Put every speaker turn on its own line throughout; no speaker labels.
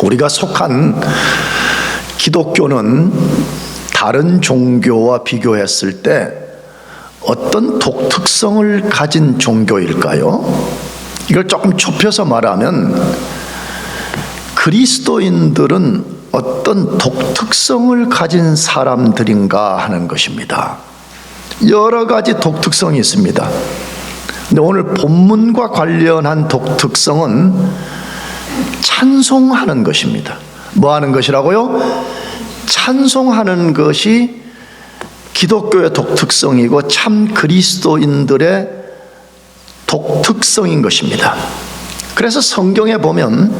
우리가 속한 기독교는 다른 종교와 비교했을 때 어떤 독특성을 가진 종교일까요? 이걸 조금 좁혀서 말하면 그리스도인들은 어떤 독특성을 가진 사람들인가 하는 것입니다. 여러 가지 독특성이 있습니다. 근데 오늘 본문과 관련한 독특성은 찬송하는 것입니다. 뭐 하는 것이라고요? 찬송하는 것이 기독교의 독특성이고 참 그리스도인들의 독특성인 것입니다. 그래서 성경에 보면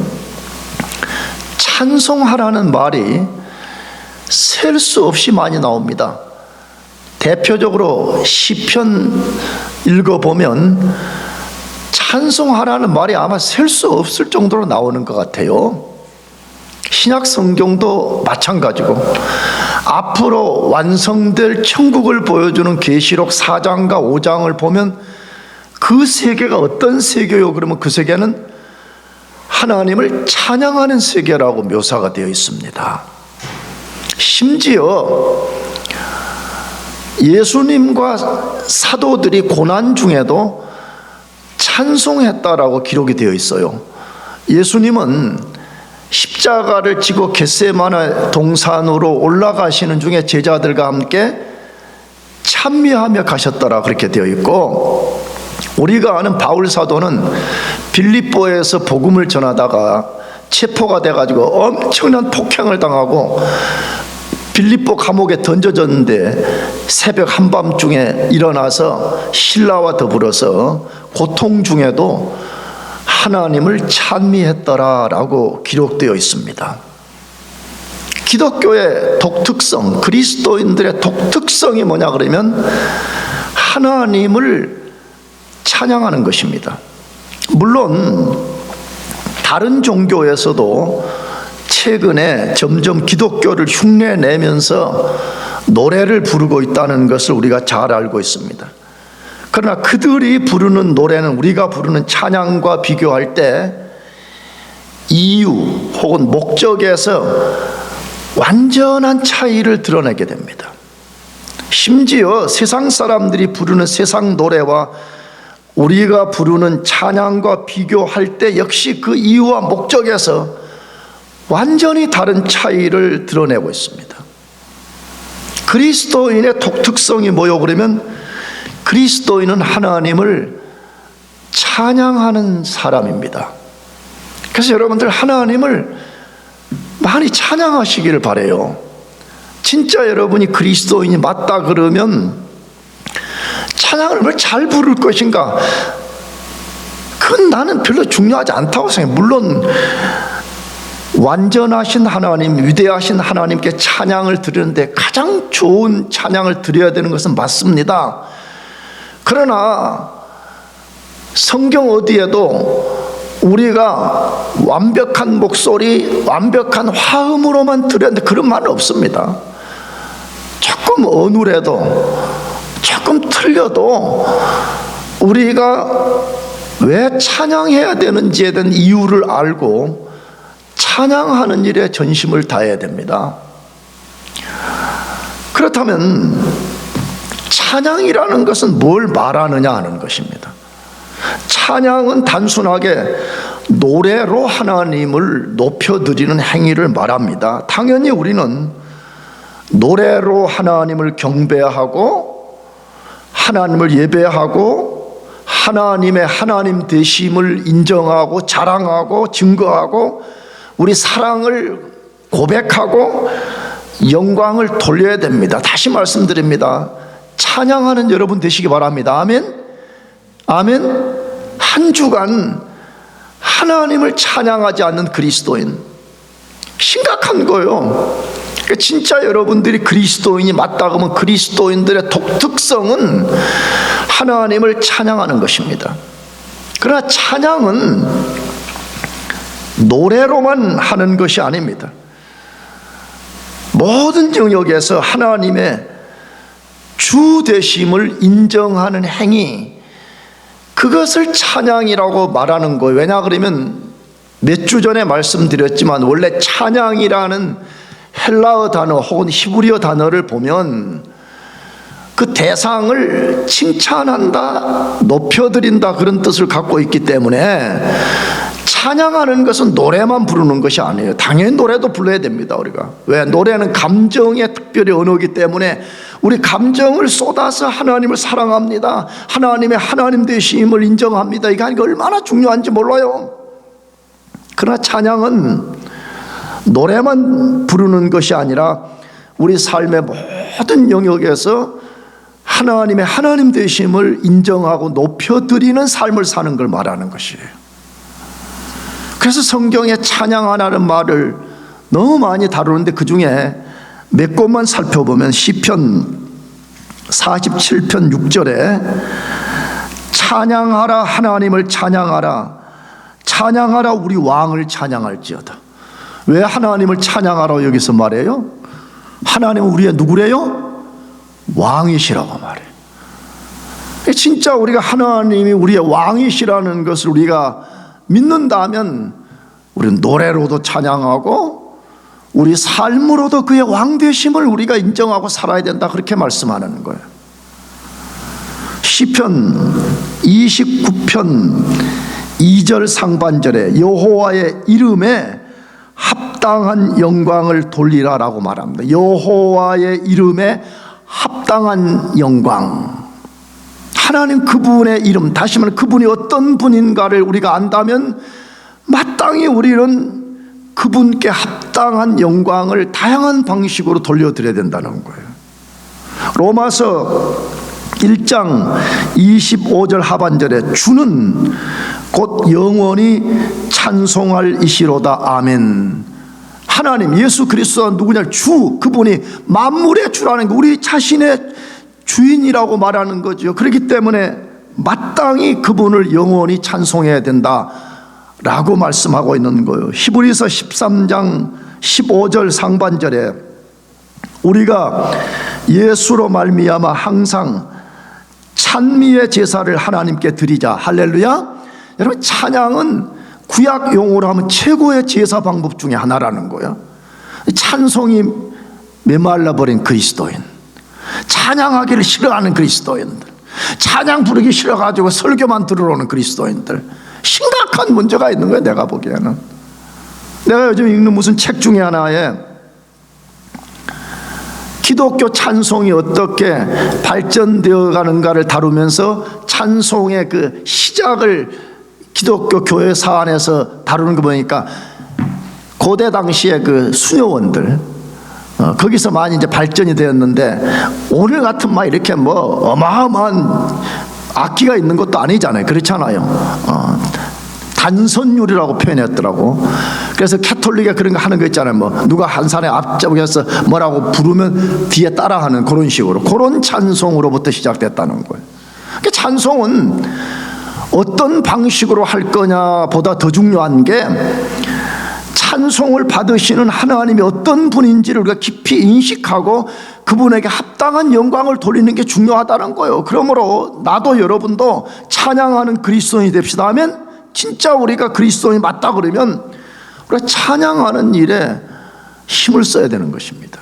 찬송하라는 말이 셀 수 없이 많이 나옵니다. 대표적으로 시편 읽어보면 찬송하라는 말이 아마 셀 수 없을 정도로 나오는 것 같아요. 신약 성경도 마찬가지고 앞으로 완성될 천국을 보여주는 계시록 4장과 5장을 보면 그 세계가 어떤 세계요? 그러면 그 세계는 하나님을 찬양하는 세계라고 묘사가 되어 있습니다. 심지어 예수님과 사도들이 고난 중에도 찬송했다라고 기록이 되어 있어요. 예수님은 십자가를 지고 겟세마네 동산으로 올라가시는 중에 제자들과 함께 찬미하며 가셨더라 그렇게 되어 있고, 우리가 아는 바울 사도는 빌립보에서 복음을 전하다가 체포가 돼가지고 엄청난 폭행을 당하고 빌립보 감옥에 던져졌는데 새벽 한밤중에 일어나서 신라와 더불어서 고통 중에도 하나님을 찬미했더라라고 기록되어 있습니다. 기독교의 독특성, 그리스도인들의 독특성이 뭐냐 그러면 하나님을 찬양하는 것입니다. 물론 다른 종교에서도 최근에 점점 기독교를 흉내내면서 노래를 부르고 있다는 것을 우리가 잘 알고 있습니다. 그러나 그들이 부르는 노래는 우리가 부르는 찬양과 비교할 때 이유 혹은 목적에서 완전한 차이를 드러내게 됩니다. 심지어 세상 사람들이 부르는 세상 노래와 우리가 부르는 찬양과 비교할 때 역시 그 이유와 목적에서 완전히 다른 차이를 드러내고 있습니다. 그리스도인의 독특성이 뭐요? 그러면 그리스도인은 하나님을 찬양하는 사람입니다. 그래서 여러분들 하나님을 많이 찬양하시기를 바라요. 진짜 여러분이 그리스도인이 맞다 그러면 찬양을 왜 잘 부를 것인가? 그건 나는 별로 중요하지 않다고 생각해요. 물론 완전하신 하나님, 위대하신 하나님께 찬양을 드리는데 가장 좋은 찬양을 드려야 되는 것은 맞습니다. 그러나 성경 어디에도 우리가 완벽한 목소리, 완벽한 화음으로만 드려야 되는데 그런 말은 없습니다. 조금 어눌해도, 조금 틀려도 우리가 왜 찬양해야 되는지에 대한 이유를 알고 찬양하는 일에 전심을 다해야 됩니다. 그렇다면 찬양이라는 것은 뭘 말하느냐 하는 것입니다. 찬양은 단순하게 노래로 하나님을 높여드리는 행위를 말합니다. 당연히 우리는 노래로 하나님을 경배하고 하나님을 예배하고 하나님의 하나님 되심을 인정하고 자랑하고 증거하고 우리 사랑을 고백하고 영광을 돌려야 됩니다. 다시 말씀드립니다. 찬양하는 여러분 되시기 바랍니다. 아멘. 아멘. 한 주간 하나님을 찬양하지 않는 그리스도인, 심각한 거예요. 진짜 여러분들이 그리스도인이 맞다 그러면 그리스도인들의 독특성은 하나님을 찬양하는 것입니다. 그러나 찬양은 노래로만 하는 것이 아닙니다. 모든 영역에서 하나님의 주 되심을 인정하는 행위, 그것을 찬양이라고 말하는 거예요. 왜냐 그러면 몇 주 전에 말씀드렸지만 원래 찬양이라는 헬라어 단어 혹은 히브리어 단어를 보면 그 대상을 칭찬한다, 높여드린다 그런 뜻을 갖고 있기 때문에 찬양하는 것은 노래만 부르는 것이 아니에요. 당연히 노래도 불러야 됩니다. 우리가 왜? 노래는 감정의 특별히 언어이기 때문에 우리 감정을 쏟아서 하나님을 사랑합니다, 하나님의 하나님 되심을 인정합니다, 이게 얼마나 중요한지 몰라요. 그러나 찬양은 노래만 부르는 것이 아니라 우리 삶의 모든 영역에서 하나님의 하나님 되심을 인정하고 높여드리는 삶을 사는 걸 말하는 것이에요. 그래서 성경에 찬양하라는 말을 너무 많이 다루는데 그 중에 몇 곳만 살펴보면 시편 47편 6절에 찬양하라, 하나님을 찬양하라, 찬양하라, 우리 왕을 찬양할지어다. 왜 하나님을 찬양하라고 여기서 말해요? 하나님은 우리의 누구래요? 왕이시라고 말해요. 진짜 우리가 하나님이 우리의 왕이시라는 것을 우리가 믿는다면 우리는 노래로도 찬양하고 우리 삶으로도 그의 왕되심을 우리가 인정하고 살아야 된다, 그렇게 말씀하는 거예요. 시편 29편 2절 상반절에 여호와의 이름에 합당한 영광을 돌리라라고 말합니다. 여호와의 이름에 합당한 영광, 하나님 그분의 이름, 다시 말해 그분이 어떤 분인가를 우리가 안다면 마땅히 우리는 그분께 합당한 영광을 다양한 방식으로 돌려드려야 된다는 거예요. 로마서 1장 25절 하반절에 주는 곧 영원히 찬송할 이시로다. 아멘. 하나님, 예수 그리스도가 누구냐? 주, 그분이 만물의 주라는 거, 우리 자신의 주인이라고 말하는 거죠. 그렇기 때문에 마땅히 그분을 영원히 찬송해야 된다라고 말씀하고 있는 거예요. 히브리서 13장 15절 상반절에 우리가 예수로 말미암아 항상 찬미의 제사를 하나님께 드리자. 할렐루야. 여러분, 찬양은 구약 용어로 하면 최고의 제사 방법 중에 하나라는 거예요. 찬송이 메말라버린 그리스도인, 찬양하기를 싫어하는 그리스도인들, 찬양 부르기 싫어가지고 설교만 들으러 오는 그리스도인들, 심각한 문제가 있는 거예요. 내가 보기에는. 내가 요즘 읽는 무슨 책 중에 하나에 기독교 찬송이 어떻게 발전되어 가는가를 다루면서 찬송의 그 시작을 기독교 교회사 안에서 다루는 거 보니까 고대 당시에 그 수녀원들, 거기서 많이 이제 발전이 되었는데 오늘 같은 막 이렇게 뭐 어마어마한 악기가 있는 것도 아니잖아요. 그렇잖아요. 단선율이라고 표현했더라고. 그래서 캐톨릭에 그런 거 하는 거 있잖아요. 뭐 누가 한 사람의 앞자국에서 뭐라고 부르면 뒤에 따라하는 그런 식으로, 그런 찬송으로부터 시작됐다는 거예요. 그러니까 찬송은 어떤 방식으로 할 거냐 보다 더 중요한 게 찬송을 받으시는 하나님이 어떤 분인지를 우리가 깊이 인식하고 그분에게 합당한 영광을 돌리는 게 중요하다는 거예요. 그러므로 나도 여러분도 찬양하는 그리스도인이 됩시다 하면, 진짜 우리가 그리스도인이 맞다 그러면 우리가 찬양하는 일에 힘을 써야 되는 것입니다.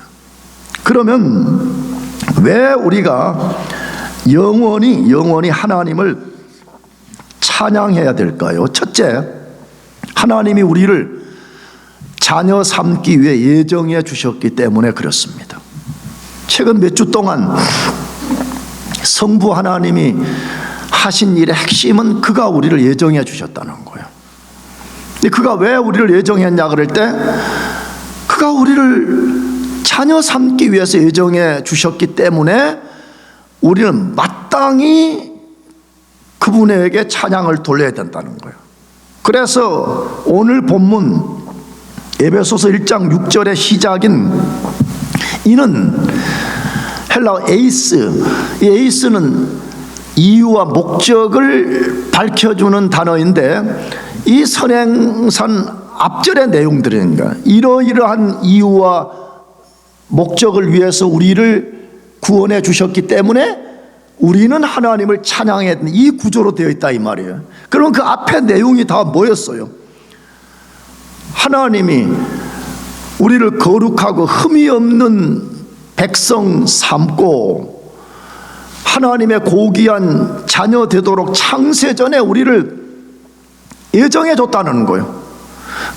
그러면 왜 우리가 영원히 하나님을 찬양해야 될까요? 첫째, 하나님이 우리를 자녀 삼기 위해 예정해 주셨기 때문에 그렇습니다. 최근 몇 주 동안 성부 하나님이 하신 일의 핵심은 그가 우리를 예정해 주셨다는 거예요. 근데 그가 왜 우리를 예정했냐 그럴 때, 그가 우리를 자녀 삼기 위해서 예정해 주셨기 때문에 우리는 마땅히 그분에게 찬양을 돌려야 된다는 거예요. 그래서 오늘 본문 에베소서 1장 6절의 시작인 이는 헬라어 에이스, 이 에이스는 이유와 목적을 밝혀주는 단어인데, 이 선행산 앞절의 내용들이니까 이러이러한 이유와 목적을 위해서 우리를 구원해 주셨기 때문에 우리는 하나님을 찬양해야 된다, 이 구조로 되어 있다 이 말이에요. 그럼 그 앞에 내용이 다 뭐였어요? 하나님이 우리를 거룩하고 흠이 없는 백성 삼고 하나님의 고귀한 자녀 되도록 창세전에 우리를 예정해 줬다는 거예요.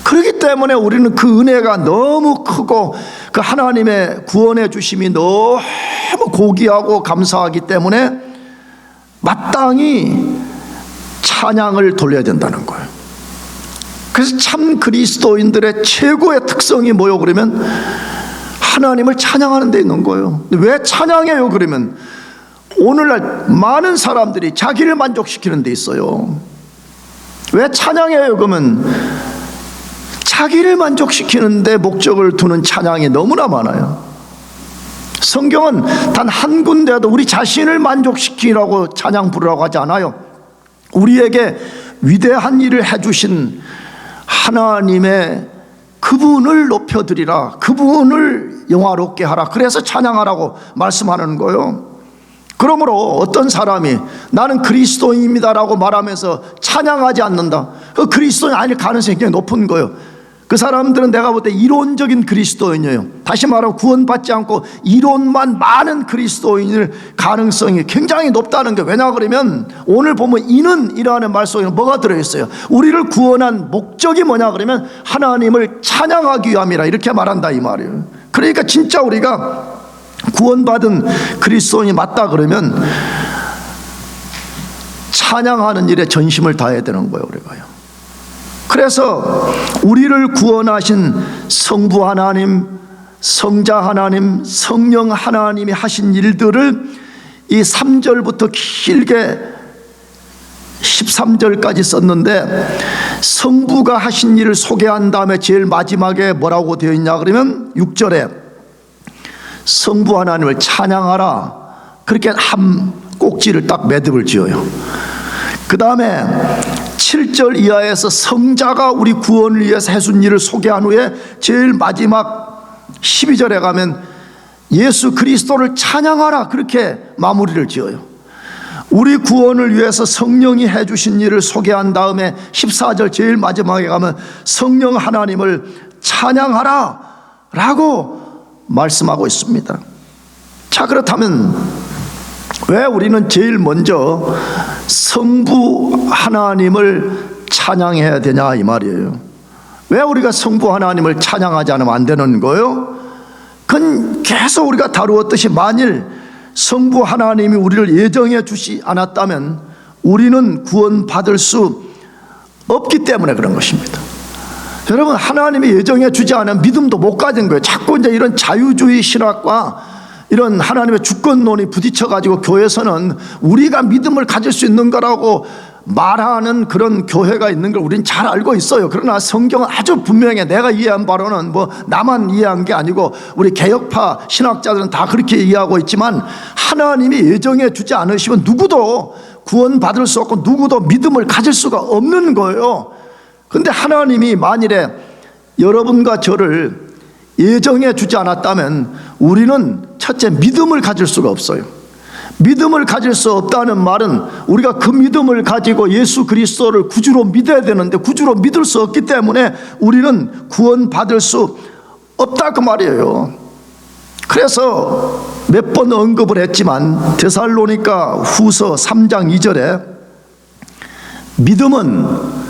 그렇기 때문에 우리는 그 은혜가 너무 크고 그 하나님의 구원해 주심이 너무 고귀하고 감사하기 때문에 마땅히 찬양을 돌려야 된다는 거예요. 그래서 참 그리스도인들의 최고의 특성이 뭐요? 그러면 하나님을 찬양하는 데 있는 거예요. 왜 찬양해요? 그러면 오늘날 많은 사람들이 자기를 만족시키는 데 있어요. 왜 찬양해요? 그러면 자기를 만족시키는 데 목적을 두는 찬양이 너무나 많아요. 성경은 단 한 군데도 우리 자신을 만족시키라고 찬양 부르라고 하지 않아요. 우리에게 위대한 일을 해주신 하나님의 그분을 높여드리라, 그분을 영화롭게 하라, 그래서 찬양하라고 말씀하는 거예요. 그러므로 어떤 사람이 나는 그리스도인입니다라고 말하면서 찬양하지 않는다, 그 그리스도인 아닐 가능성이 굉장히 높은 거예요. 그 사람들은 내가 볼 때 이론적인 그리스도인이에요. 다시 말하면 구원받지 않고 이론만 많은 그리스도인일 가능성이 굉장히 높다는 게, 왜냐 그러면 오늘 보면 이는이라는 말 속에는 뭐가 들어있어요? 우리를 구원한 목적이 뭐냐 그러면 하나님을 찬양하기 위함이라, 이렇게 말한다 이 말이에요. 그러니까 진짜 우리가 구원받은 그리스도인이 맞다 그러면 찬양하는 일에 전심을 다해야 되는 거예요, 우리가요. 그래서 우리를 구원하신 성부 하나님, 성자 하나님, 성령 하나님이 하신 일들을 이 3절부터 길게 13절까지 썼는데, 성부가 하신 일을 소개한 다음에 제일 마지막에 뭐라고 되어 있냐 그러면 6절에 성부 하나님을 찬양하라, 그렇게 한 꼭지를 딱 매듭을 지어요. 그 다음에 7절 이하에서 성자가 우리 구원을 위해서 해준 일을 소개한 후에 제일 마지막 12절에 가면 예수 그리스도를 찬양하라, 그렇게 마무리를 지어요. 우리 구원을 위해서 성령이 해주신 일을 소개한 다음에 14절 제일 마지막에 가면 성령 하나님을 찬양하라 라고 말씀하고 있습니다. 자, 그렇다면 왜 우리는 제일 먼저 성부 하나님을 찬양해야 되냐 이 말이에요. 왜 우리가 성부 하나님을 찬양하지 않으면 안 되는 거예요? 그건 계속 우리가 다루었듯이 만일 성부 하나님이 우리를 예정해 주시 않았다면 우리는 구원받을 수 없기 때문에 그런 것입니다. 여러분, 하나님이 예정해 주지 않으면 믿음도 못 가진 거예요. 자꾸 이제 이런 자유주의 신학과 이런 하나님의 주권론이 부딪혀가지고 교회에서는 우리가 믿음을 가질 수 있는 거라고 말하는 그런 교회가 있는 걸 우리는 잘 알고 있어요. 그러나 성경은 아주 분명해. 내가 이해한 바로는 뭐 나만 이해한 게 아니고 우리 개혁파 신학자들은 다 그렇게 이해하고 있지만, 하나님이 예정해 주지 않으시면 누구도 구원받을 수 없고 누구도 믿음을 가질 수가 없는 거예요. 그런데 하나님이 만일에 여러분과 저를 예정해 주지 않았다면 우리는 첫째 믿음을 가질 수가 없어요. 믿음을 가질 수 없다는 말은 우리가 그 믿음을 가지고 예수 그리스도를 구주로 믿어야 되는데 구주로 믿을 수 없기 때문에 우리는 구원받을 수 없다 그 말이에요. 그래서 몇 번 언급을 했지만 데살로니가 후서 3장 2절에 믿음은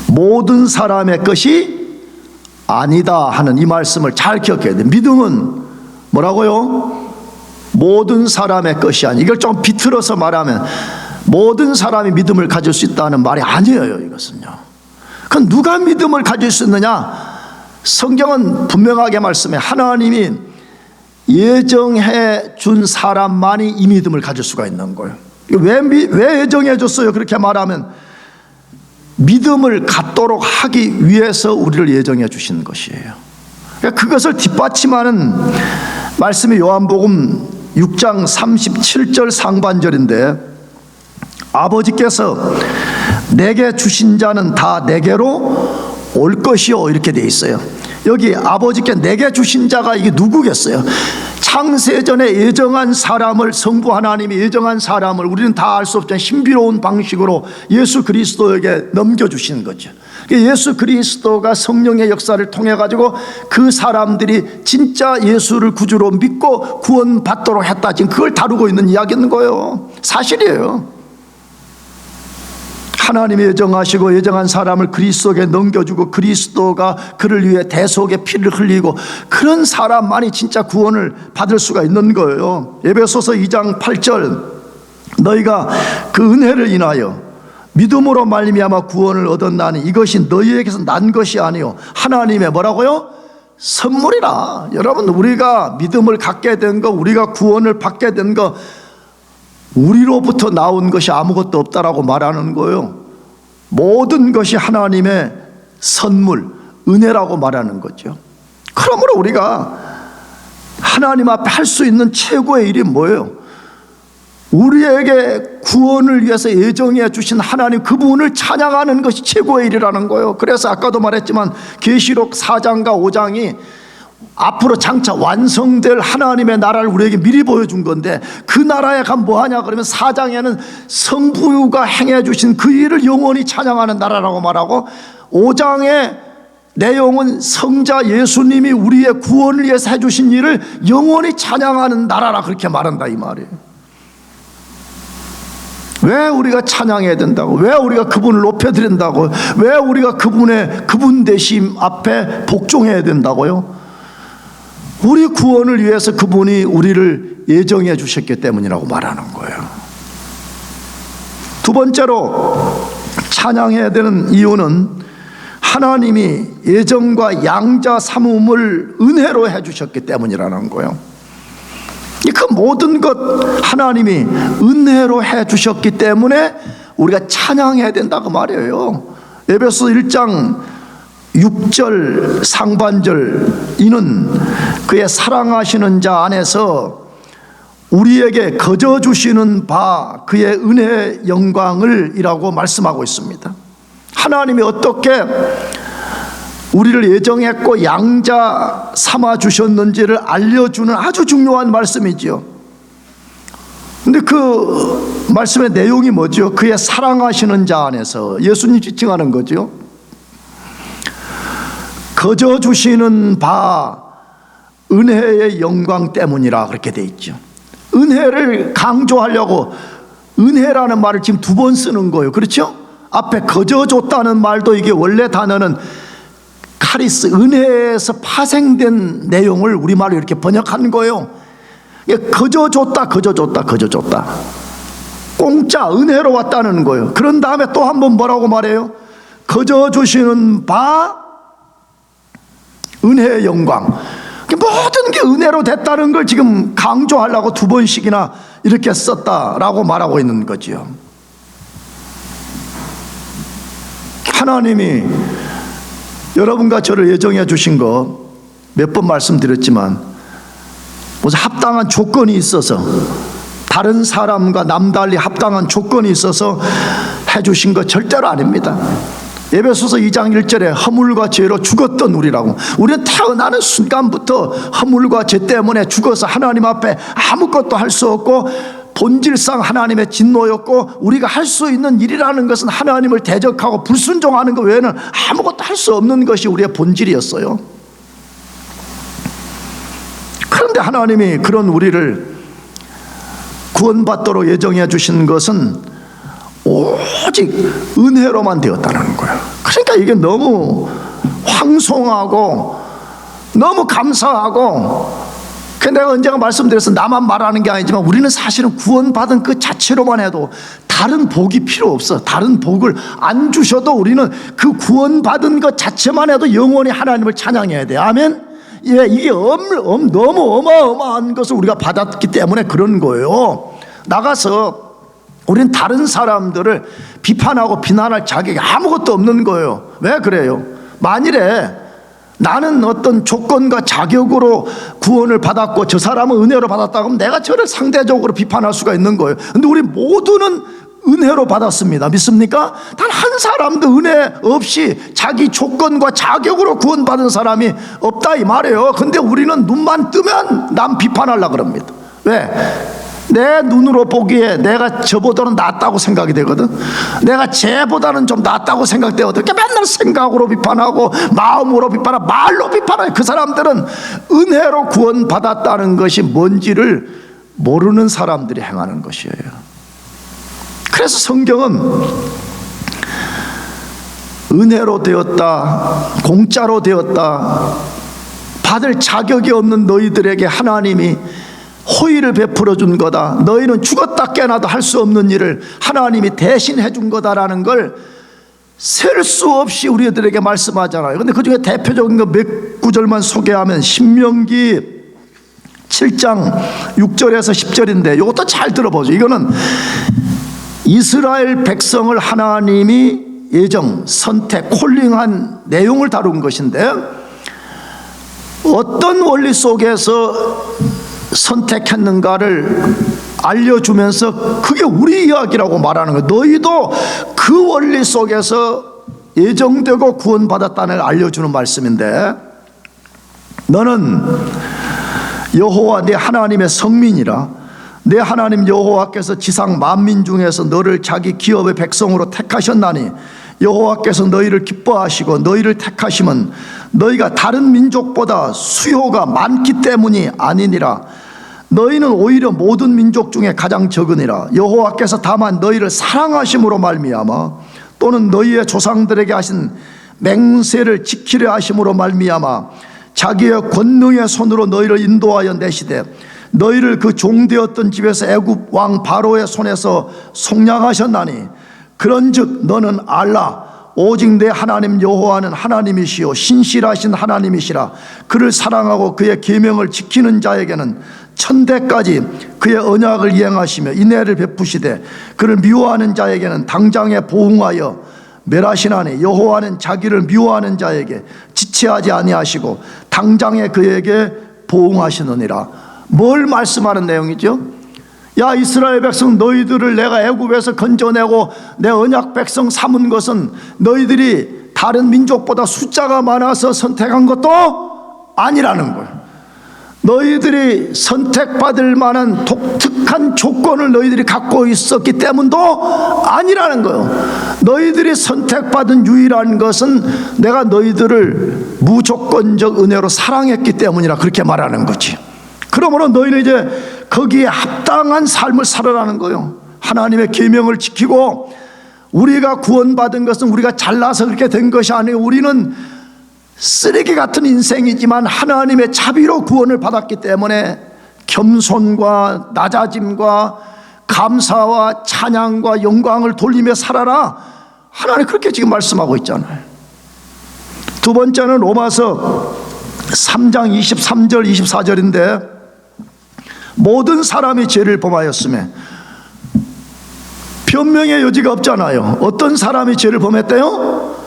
모든 사람의 것이 아니다 하는 이 말씀을 잘 기억해야 돼요. 믿음은 뭐라고요? 모든 사람의 것이 아니, 이걸 좀 비틀어서 말하면 모든 사람이 믿음을 가질 수 있다는 말이 아니에요. 이것은요. 그럼 누가 믿음을 가질 수 있느냐? 성경은 분명하게 말씀해. 하나님이 예정해 준 사람만이 이 믿음을 가질 수가 있는 거예요. 왜 예정해 줬어요? 그렇게 말하면 믿음을 갖도록 하기 위해서 우리를 예정해 주신 것이에요. 그것을 뒷받침하는 말씀이 요한복음 6장 37절 상반절인데, 아버지께서 내게 주신 자는 다 내게로 올 것이요, 이렇게 돼 있어요. 여기 아버지께 내게 주신 자가 이게 누구겠어요? 창세전에 예정한 사람을, 성부 하나님이 예정한 사람을 우리는 다 알 수 없지만 신비로운 방식으로 예수 그리스도에게 넘겨주시는 거죠. 예수 그리스도가 성령의 역사를 통해 가지고 그 사람들이 진짜 예수를 구주로 믿고 구원받도록 했다, 지금 그걸 다루고 있는 이야기인 거예요. 사실이에요. 하나님이 예정하시고 예정한 사람을 그리스도에게 넘겨주고 그리스도가 그를 위해 대속의 피를 흘리고 그런 사람만이 진짜 구원을 받을 수가 있는 거예요. 에베소서 2장 8절, 너희가 그 은혜를 인하여 믿음으로 말미암아 구원을 얻었나니 이것이 너희에게서 난 것이 아니요 하나님의 뭐라고요? 선물이라. 여러분, 우리가 믿음을 갖게 된 거, 우리가 구원을 받게 된 거, 우리로부터 나온 것이 아무것도 없다라고 말하는 거예요. 모든 것이 하나님의 선물, 은혜라고 말하는 거죠. 그러므로 우리가 하나님 앞에 할 수 있는 최고의 일이 뭐예요? 우리에게 구원을 위해서 예정해 주신 하나님, 그분을 찬양하는 것이 최고의 일이라는 거예요. 그래서 아까도 말했지만 계시록 4장과 5장이 앞으로 장차 완성될 하나님의 나라를 우리에게 미리 보여준 건데, 그 나라에 가면 뭐하냐 그러면 4장에는 성부가 행해 주신 그 일을 영원히 찬양하는 나라라고 말하고, 5장의 내용은 성자 예수님이 우리의 구원을 위해서 해주신 일을 영원히 찬양하는 나라라, 그렇게 말한다 이 말이에요. 왜 우리가 찬양해야 된다고? 왜 우리가 그분을 높여드린다고? 왜 우리가 그분 대심 앞에 복종해야 된다고요? 우리 구원을 위해서 그분이 우리를 예정해 주셨기 때문이라고 말하는 거예요. 두 번째로 찬양해야 되는 이유는 하나님이 예정과 양자 삼음을 은혜로 해 주셨기 때문이라는 거예요. 그 모든 것 하나님이 은혜로 해 주셨기 때문에 우리가 찬양해야 된다고 말이에요. 에베소 1장 6절 상반절, 이는 그의 사랑하시는 자 안에서 우리에게 거저 주시는 바 그의 은혜의 영광을 이라고 말씀하고 있습니다. 하나님이 어떻게 우리를 예정했고 양자 삼아 주셨는지를 알려주는 아주 중요한 말씀이지요. 근데 그 말씀의 내용이 뭐죠? 그의 사랑하시는 자 안에서, 예수님 지칭하는 거죠. 거저 주시는 바 은혜의 영광 때문이라 그렇게 돼 있죠. 은혜를 강조하려고 은혜라는 말을 지금 2번 쓰는 거예요. 그렇죠? 앞에 거저 줬다는 말도 이게 원래 단어는 카리스, 은혜에서 파생된 내용을 우리말로 이렇게 번역한 거예요. 거저 줬다, 거저 줬다, 거저 줬다. 공짜, 은혜로 왔다는 거예요. 그런 다음에 또 한 번 뭐라고 말해요? 거저 주시는 바 은혜의 영광. 모든 게 은혜로 됐다는 걸 지금 강조하려고 2번씩이나 이렇게 썼다라고 말하고 있는 거지요. 하나님이 여러분과 저를 예정해 주신 거 몇 번 말씀드렸지만, 무슨 합당한 조건이 있어서, 다른 사람과 남달리 합당한 조건이 있어서 해주신 거 절대로 아닙니다. 에베소서 2장 1절에 허물과 죄로 죽었던 우리라고, 우리는 태어나는 순간부터 허물과 죄 때문에 죽어서 하나님 앞에 아무것도 할 수 없고 본질상 하나님의 진노였고, 우리가 할 수 있는 일이라는 것은 하나님을 대적하고 불순종하는 것 외에는 아무것도 할 수 없는 것이 우리의 본질이었어요. 그런데 하나님이 그런 우리를 구원받도록 예정해 주신 것은 오직 은혜로만 되었다는 거예요. 그러니까 이게 너무 황송하고 너무 감사하고, 내가 언젠가 말씀드려서 나만 말하는 게 아니지만 우리는 사실은 구원받은 그 자체로만 해도 다른 복이 필요 없어. 다른 복을 안 주셔도 우리는 그 구원받은 것 자체만 해도 영원히 하나님을 찬양해야 돼. 아멘. 예, 이게 너무 어마어마한 것을 우리가 받았기 때문에 그런 거예요. 나가서 우리는 다른 사람들을 비판하고 비난할 자격이 아무것도 없는 거예요. 왜 그래요? 만일에 나는 어떤 조건과 자격으로 구원을 받았고 저 사람은 은혜로 받았다고 하면 내가 저를 상대적으로 비판할 수가 있는 거예요. 근데 우리 모두는 은혜로 받았습니다. 믿습니까? 단 한 사람도 은혜 없이 자기 조건과 자격으로 구원받은 사람이 없다 이 말이에요. 근데 우리는 눈만 뜨면 남 비판하려고 그럽니다. 왜? 내 눈으로 보기에 내가 저보다는 낫다고 생각이 되거든. 내가 쟤보다는 좀 낫다고 생각되거든. 그러니까 맨날 생각으로 비판하고 마음으로 비판하고 말로 비판하고, 그 사람들은 은혜로 구원받았다는 것이 뭔지를 모르는 사람들이 행하는 것이에요. 그래서 성경은 은혜로 되었다, 공짜로 되었다, 받을 자격이 없는 너희들에게 하나님이 호의를 베풀어 준 거다, 너희는 죽었다 깨어나도 할 수 없는 일을 하나님이 대신 해준 거다라는 걸 셀 수 없이 우리들에게 말씀하잖아요. 근데 그 중에 대표적인 거 몇 구절만 소개하면 신명기 7장 6절에서 10절인데 이것도 잘 들어보죠. 이거는 이스라엘 백성을 하나님이 예정, 선택, 콜링한 내용을 다룬 것인데, 어떤 원리 속에서 선택했는가를 알려주면서 그게 우리 이야기라고 말하는 거예요. 너희도 그 원리 속에서 예정되고 구원받았다는 걸 알려주는 말씀인데, 너는 여호와 네 하나님의 성민이라. 내 하나님 여호와께서 지상 만민 중에서 너를 자기 기업의 백성으로 택하셨나니, 여호와께서 너희를 기뻐하시고 너희를 택하심은 너희가 다른 민족보다 수요가 많기 때문이 아니니라. 너희는 오히려 모든 민족 중에 가장 적으니라. 여호와께서 다만 너희를 사랑하심으로 말미암아, 또는 너희의 조상들에게 하신 맹세를 지키려 하심으로 말미암아 자기의 권능의 손으로 너희를 인도하여 내시되 너희를 그 종되었던 집에서 애굽 왕 바로의 손에서 속량하셨나니, 그런즉 너는 알라. 오직 내 하나님 여호와는 하나님이시요 신실하신 하나님이시라. 그를 사랑하고 그의 계명을 지키는 자에게는 천대까지 그의 언약을 이행하시며 인애를 베푸시되, 그를 미워하는 자에게는 당장에 보응하여 멸하시나니, 여호와는 자기를 미워하는 자에게 지체하지 아니하시고 당장에 그에게 보응하시느니라. 뭘 말씀하는 내용이죠? 야 이스라엘 백성, 너희들을 내가 애굽에서 건져내고 내 언약 백성 삼은 것은 너희들이 다른 민족보다 숫자가 많아서 선택한 것도 아니라는 거예요. 너희들이 선택받을 만한 독특한 조건을 너희들이 갖고 있었기 때문도 아니라는 거예요. 너희들이 선택받은 유일한 것은 내가 너희들을 무조건적 은혜로 사랑했기 때문이라, 그렇게 말하는 거지. 그러므로 너희는 이제 거기에 합당한 삶을 살아라는 거예요. 하나님의 계명을 지키고, 우리가 구원받은 것은 우리가 잘나서 그렇게 된 것이 아니고, 우리는 쓰레기 같은 인생이지만 하나님의 자비로 구원을 받았기 때문에 겸손과 낮아짐과 감사와 찬양과 영광을 돌리며 살아라. 하나님 그렇게 지금 말씀하고 있잖아요. 두 번째는 로마서 3장 23절 24절인데, 모든 사람이 죄를 범하였으며, 변명의 여지가 없잖아요. 어떤 사람이 죄를 범했대요?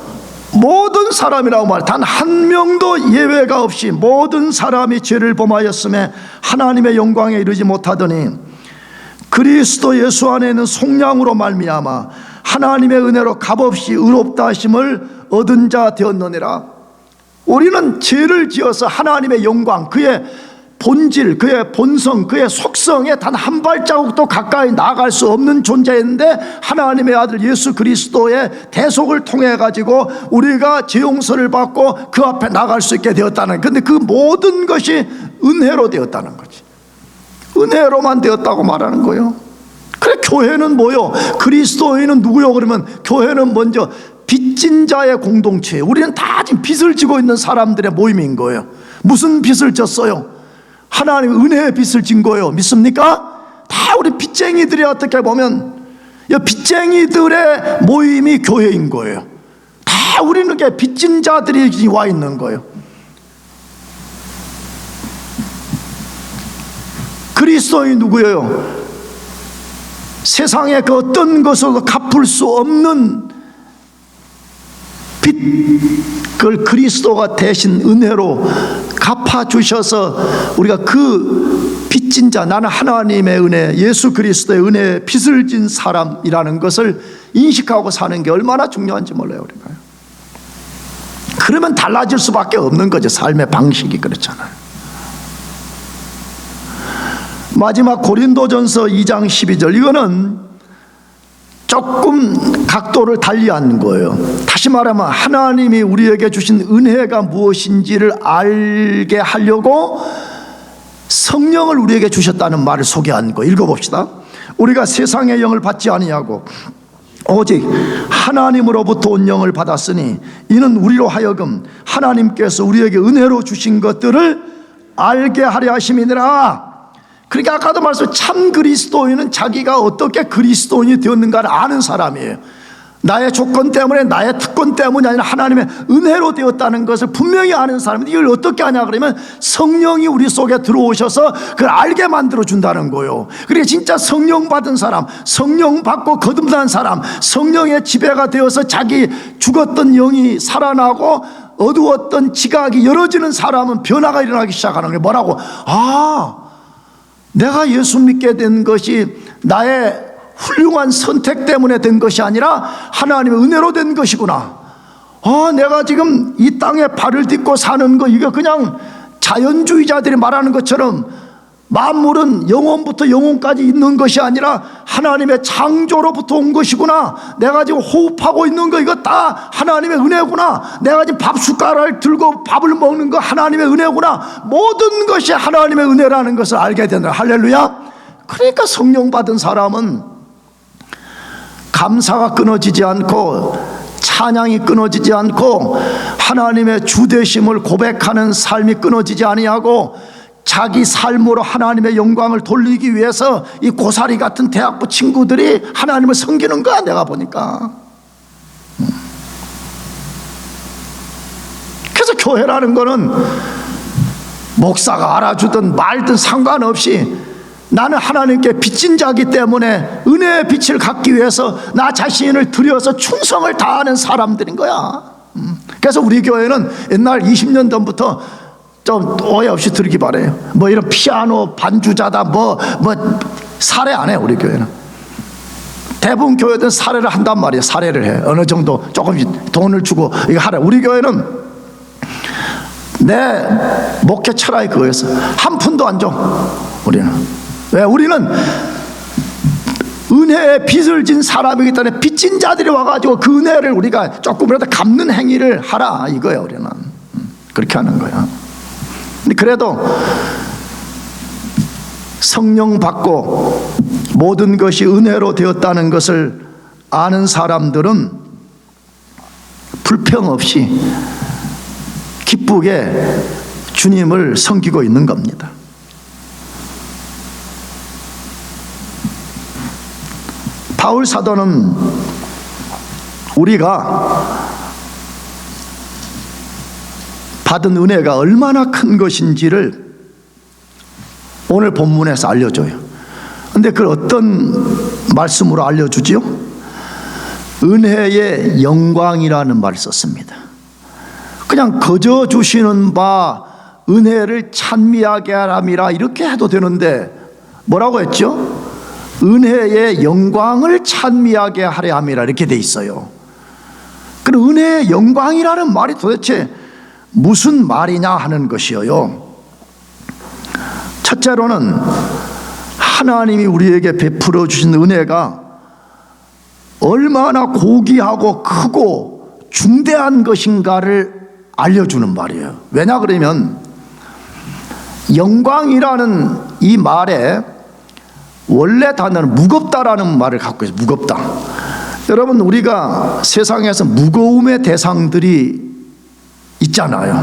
모든 사람이라고 말해. 단 한 명도 예외가 없이 모든 사람이 죄를 범하였으며 하나님의 영광에 이르지 못하더니, 그리스도 예수 안에 있는 속량으로 말미암아 하나님의 은혜로 값없이 의롭다 하심을 얻은 자 되었느니라. 우리는 죄를 지어서 하나님의 영광, 그의 본질, 그의 본성, 그의 속성에 단 한 발자국도 가까이 나아갈 수 없는 존재인데, 하나님의 아들 예수 그리스도의 대속을 통해 가지고 우리가 죄 용서를 받고 그 앞에 나갈 수 있게 되었다는, 근데 그 모든 것이 은혜로 되었다는 거지. 은혜로만 되었다고 말하는 거예요. 그래, 교회는 뭐요? 그리스도인은 누구요? 그러면 교회는 먼저 빚진 자의 공동체예요. 우리는 다 지금 빚을 지고 있는 사람들의 모임인 거예요. 무슨 빚을 졌어요? 하나님 은혜의 빚을 진 거예요. 믿습니까? 다 우리 빚쟁이들이 어떻게 보면 이 빚쟁이들의 모임이 교회인 거예요. 다 우리는 빚진 자들이 와 있는 거예요. 그리스도인이 누구예요? 세상의 그 어떤 것으로 갚을 수 없는 빚, 그걸 그리스도가 대신 은혜로 갚아주셔서 우리가 그 빚진 자, 나는 하나님의 은혜, 예수 그리스도의 은혜에 빚을 진 사람이라는 것을 인식하고 사는 게 얼마나 중요한지 몰라요, 우리가. 그러면 달라질 수밖에 없는 거죠. 삶의 방식이 그렇잖아요. 마지막 고린도전서 2장 12절, 이거는 조금 각도를 달리한 거예요. 다시 말하면 하나님이 우리에게 주신 은혜가 무엇인지를 알게 하려고 성령을 우리에게 주셨다는 말을 소개한 거 읽어봅시다. 우리가 세상의 영을 받지 아니하고 오직 하나님으로부터 온 영을 받았으니 이는 우리로 하여금 하나님께서 우리에게 은혜로 주신 것들을 알게 하려 하심이니라. 그러니까 아까도 말씀, 참 그리스도인은 자기가 어떻게 그리스도인이 되었는가를 아는 사람이에요. 나의 조건 때문에, 나의 특권 때문이 아니라 하나님의 은혜로 되었다는 것을 분명히 아는 사람인데, 이걸 어떻게 하냐 그러면 성령이 우리 속에 들어오셔서 그걸 알게 만들어 준다는 거예요. 그러니까 진짜 성령 받은 사람, 성령 받고 거듭난 사람, 성령의 지배가 되어서 자기 죽었던 영이 살아나고 어두웠던 지각이 열어지는 사람은 변화가 일어나기 시작하는 거예요. 뭐라고? 내가 예수 믿게 된 것이 나의 훌륭한 선택 때문에 된 것이 아니라 하나님의 은혜로 된 것이구나. 내가 지금 이 땅에 발을 딛고 사는 거, 이거 그냥 자연주의자들이 말하는 것처럼 만물은 영원부터 영원까지 있는 것이 아니라 하나님의 창조로부터 온 것이구나. 내가 지금 호흡하고 있는 거, 이거 다 하나님의 은혜구나. 내가 지금 밥 숟가락을 들고 밥을 먹는 거 하나님의 은혜구나. 모든 것이 하나님의 은혜라는 것을 알게 된다. 할렐루야. 그러니까 성령 받은 사람은 감사가 끊어지지 않고 찬양이 끊어지지 않고 하나님의 주되심을 고백하는 삶이 끊어지지 아니하고 자기 삶으로 하나님의 영광을 돌리기 위해서 이 고사리 같은 대학부 친구들이 하나님을 섬기는 거야, 내가 보니까. 그래서 교회라는 거는 목사가 알아주든 말든 상관없이 나는 하나님께 빚진 자이기 때문에 은혜의 빛을 갖기 위해서 나 자신을 들여서 충성을 다하는 사람들인 거야. 그래서 우리 교회는 옛날 20년 전부터 좀 오해 없이 들기 바래요. 뭐 이런 피아노 반주자다 뭐 사례 안 해. 우리 교회는 대부분 교회들은 사례를 한단 말이에요. 사례를 해. 어느 정도 조금씩 돈을 주고 이거 하라. 우리 교회는 내 목회 철학이 그거였어. 한 푼도 안 줘. 우리는. 왜? 우리는 은혜에 빚을 진 사람이기 때문에 빚진 자들이 와가지고 그 은혜를 우리가 조금이라도 갚는 행위를 하라, 이거예요. 우리는 그렇게 하는 거야. 그래도 성령 받고 모든 것이 은혜로 되었다는 것을 아는 사람들은 불평 없이 기쁘게 주님을 섬기고 있는 겁니다. 바울 사도는 우리가 받은 은혜가 얼마나 큰 것인지를 오늘 본문에서 알려줘요. 근데 그걸 어떤 말씀으로 알려주지요? 은혜의 영광이라는 말을 썼습니다. 그냥 거저 주시는 바 은혜를 찬미하게 하람이라 이렇게 해도 되는데 뭐라고 했죠? 은혜의 영광을 찬미하게 하려 함이라 이렇게 돼 있어요. 그럼 은혜의 영광이라는 말이 도대체 무슨 말이냐 하는 것이에요. 첫째로는 하나님이 우리에게 베풀어 주신 은혜가 얼마나 고귀하고 크고 중대한 것인가를 알려주는 말이에요. 왜냐 그러면 영광이라는 이 말에 원래 단어는 무겁다라는 말을 갖고 있어요. 무겁다. 여러분, 우리가 세상에서 무거움의 대상들이 있잖아요.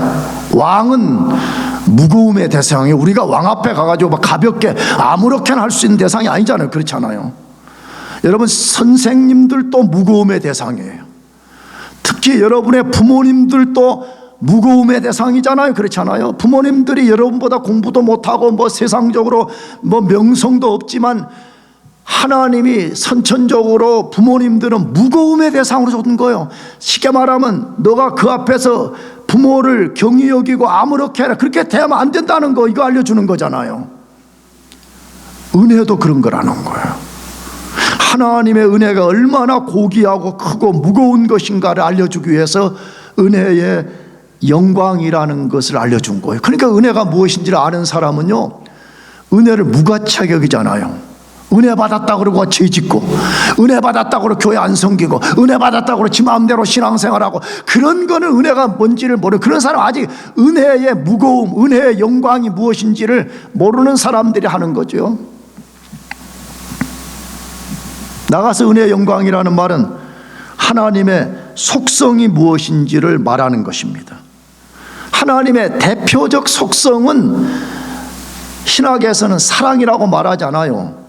왕은 무거움의 대상이에요. 우리가 왕 앞에 가가지고 막 가볍게 아무렇게나 할 수 있는 대상이 아니잖아요. 그렇잖아요. 여러분, 선생님들도 무거움의 대상이에요. 특히 여러분의 부모님들도 무거움의 대상이잖아요. 그렇잖아요. 부모님들이 여러분보다 공부도 못하고 뭐 세상적으로 뭐 명성도 없지만 하나님이 선천적으로 부모님들은 무거움의 대상으로 준 거예요. 쉽게 말하면 너가 그 앞에서 부모를 경히 여기고 아무렇게 해라, 그렇게 대하면 안 된다는 거, 이거 알려주는 거잖아요. 은혜도 그런 거라는 거예요. 하나님의 은혜가 얼마나 고귀하고 크고 무거운 것인가를 알려주기 위해서 은혜의 영광이라는 것을 알려준 거예요. 그러니까 은혜가 무엇인지를 아는 사람은요, 은혜를 무가치하게 여기잖아요. 은혜 받았다고 그러고 죄 짓고, 은혜 받았다고 그러고 교회 안 섬기고, 은혜 받았다고 그러고 지 마음대로 신앙생활하고, 그런 거는 은혜가 뭔지를 모르고, 그런 사람 아직 은혜의 무거움, 은혜의 영광이 무엇인지를 모르는 사람들이 하는 거죠. 나가서 은혜의 영광이라는 말은 하나님의 속성이 무엇인지를 말하는 것입니다. 하나님의 대표적 속성은 신학에서는 사랑이라고 말하잖아요.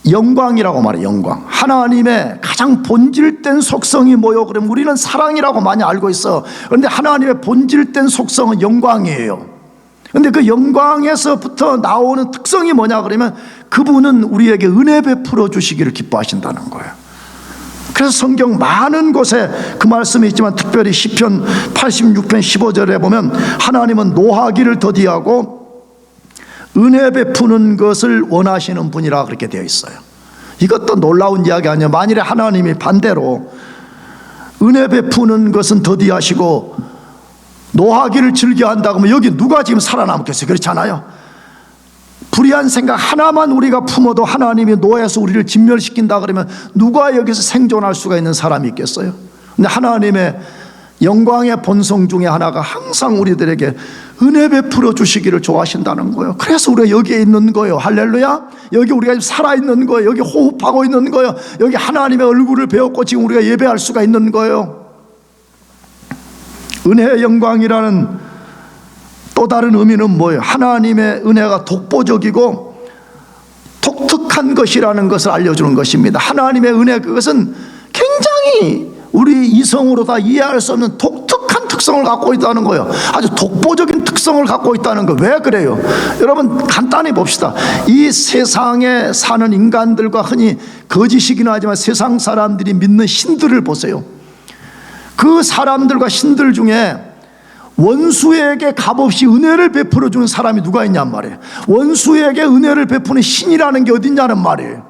영광이라고 말해요. 영광. 하나님의 가장 본질된 속성이 뭐요? 그러면 우리는 사랑이라고 많이 알고 있어. 그런데 하나님의 본질된 속성은 영광이에요. 그런데 그 영광에서부터 나오는 특성이 뭐냐 그러면 그분은 우리에게 은혜 베풀어 주시기를 기뻐하신다는 거예요. 그래서 성경 많은 곳에 그 말씀이 있지만, 특별히 시편 86편 15절에 보면 하나님은 노하기를 더디하고 은혜 베푸는 것을 원하시는 분이라 그렇게 되어 있어요. 이것도 놀라운 이야기 아니에요. 만일에 하나님이 반대로 은혜 베푸는 것은 더디하시고 노하기를 즐겨한다 그러면 여기 누가 지금 살아남겠어요? 그렇지 않아요? 불의한 생각 하나만 우리가 품어도 하나님이 노해서 우리를 진멸시킨다 그러면 누가 여기서 생존할 수가 있는 사람이 있겠어요? 근데 하나님의 영광의 본성 중에 하나가 항상 우리들에게 은혜 베풀어 주시기를 좋아하신다는 거예요. 그래서 우리가 여기에 있는 거예요. 할렐루야. 여기 우리가 지금 살아있는 거예요. 여기 호흡하고 있는 거예요. 여기 하나님의 얼굴을 배웠고 지금 우리가 예배할 수가 있는 거예요. 은혜의 영광이라는 또 다른 의미는 뭐예요? 하나님의 은혜가 독보적이고 독특한 것이라는 것을 알려주는 것입니다. 하나님의 은혜, 그것은 굉장히 우리 이성으로 다 이해할 수 없는 독특한 특성을 갖고 있다는 거예요. 아주 독보적인 특성을 갖고 있다는 거예요. 왜 그래요? 여러분 간단히 봅시다. 이 세상에 사는 인간들과 흔히 거짓이긴 하지만 세상 사람들이 믿는 신들을 보세요. 그 사람들과 신들 중에 원수에게 값없이 은혜를 베풀어 주는 사람이 누가 있냔 말이에요. 원수에게 은혜를 베푸는 신이라는 게 어딨냐는 말이에요.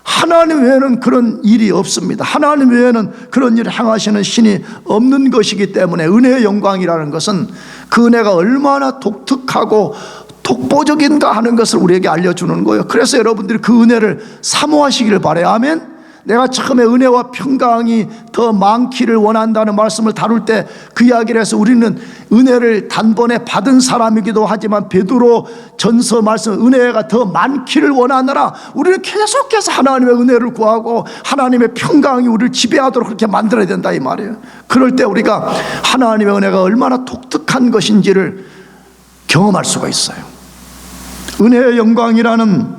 하나님 외에는 그런 일이 없습니다. 하나님 외에는 그런 일을 행하시는 신이 없는 것이기 때문에 은혜의 영광이라는 것은 그 은혜가 얼마나 독특하고 독보적인가 하는 것을 우리에게 알려주는 거예요. 그래서 여러분들이 그 은혜를 사모하시기를 바라요. 아멘. 내가 처음에 은혜와 평강이 더 많기를 원한다는 말씀을 다룰 때 그 이야기를 해서 우리는 은혜를 단번에 받은 사람이기도 하지만 베드로 전서 말씀 은혜가 더 많기를 원하느라 우리는 계속해서 하나님의 은혜를 구하고 하나님의 평강이 우리를 지배하도록 그렇게 만들어야 된다 이 말이에요. 그럴 때 우리가 하나님의 은혜가 얼마나 독특한 것인지를 경험할 수가 있어요. 은혜의 영광이라는